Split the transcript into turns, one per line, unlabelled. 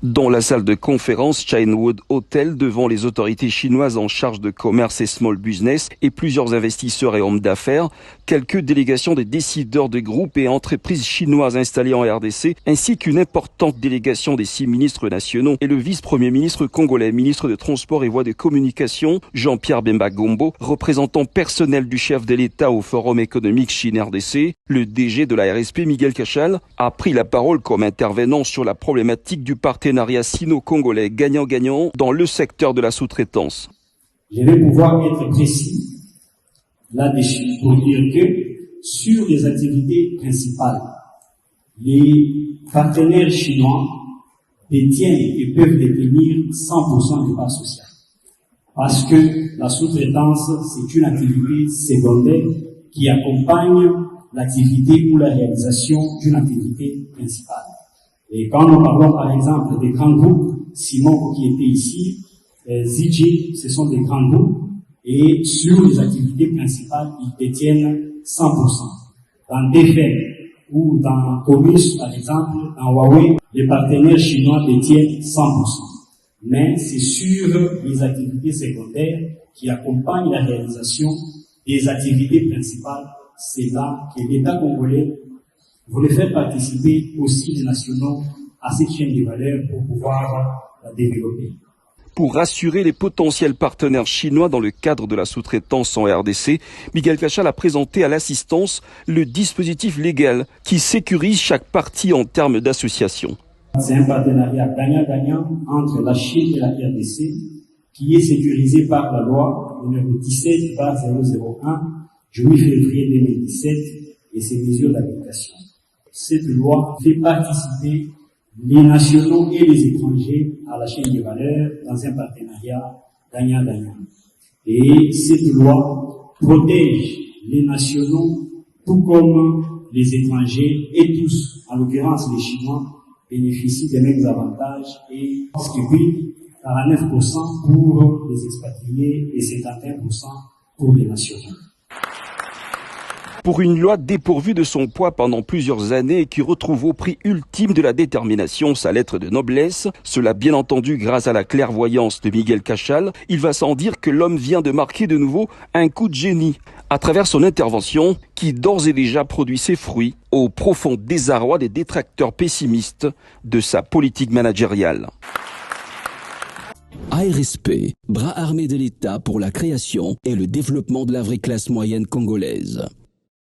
Dans la salle de conférence Chinewood Hotel, devant les autorités chinoises en charge de commerce et small business et plusieurs investisseurs et hommes d'affaires, quelques délégations des décideurs de groupes et entreprises chinoises installées en RDC, ainsi qu'une importante délégation des 6 ministres nationaux et le vice-premier ministre congolais, ministre de Transport et Voies de Communication, Jean-Pierre Bemba Gombo, représentant personnel du chef de l'État au Forum économique Chine-RDC. Le DG de la RSP, Miguel Cachal, a pris la parole comme intervenant sur la problématique du partenariat sino-congolais gagnant-gagnant dans le secteur de la sous-traitance.
Je vais pouvoir être précis là-dessus pour dire que sur les activités principales, les partenaires chinois détiennent et peuvent détenir 100% des parts sociales. Parce que la sous-traitance, c'est une activité secondaire qui accompagne l'activité ou la réalisation d'une activité principale. Et quand nous parlons par exemple des grands groupes, Simon qui était ici, Zidji, ce sont des grands groupes, et sur les activités principales, ils détiennent 100%. Dans DFM ou dans Comus, par exemple, dans Huawei, les partenaires chinois détiennent 100%. Mais c'est sur les activités secondaires qui accompagnent la réalisation des activités principales. C'est là que l'État congolais voulait faire participer aussi les nationaux à cette chaîne de valeur pour pouvoir la développer.
Pour rassurer les potentiels partenaires chinois dans le cadre de la sous-traitance en RDC, Miguel Cachal a présenté à l'assistance le dispositif légal qui sécurise chaque partie en termes d'association.
C'est un partenariat gagnant-gagnant entre la Chine et la RDC qui est sécurisé par la loi numéro 17/001 du 8 février 2017 et ses mesures d'application. Cette loi fait participer les nationaux et les étrangers à la chaîne de valeur dans un partenariat gagnant-gagnant. Et cette loi protège les nationaux tout comme les étrangers et tous, en l'occurrence les Chinois, bénéficient des mêmes avantages et distribuent 49% pour les expatriés et 51% pour les nationaux.
Pour une loi dépourvue de son poids pendant plusieurs années et qui retrouve au prix ultime de la détermination sa lettre de noblesse, cela bien entendu grâce à la clairvoyance de Miguel Cachal, il va sans dire que l'homme vient de marquer de nouveau un coup de génie à travers son intervention qui d'ores et déjà produit ses fruits au profond désarroi des détracteurs pessimistes de sa politique managériale.
ARSP, bras armé de l'État pour la création et le développement de la vraie classe moyenne congolaise.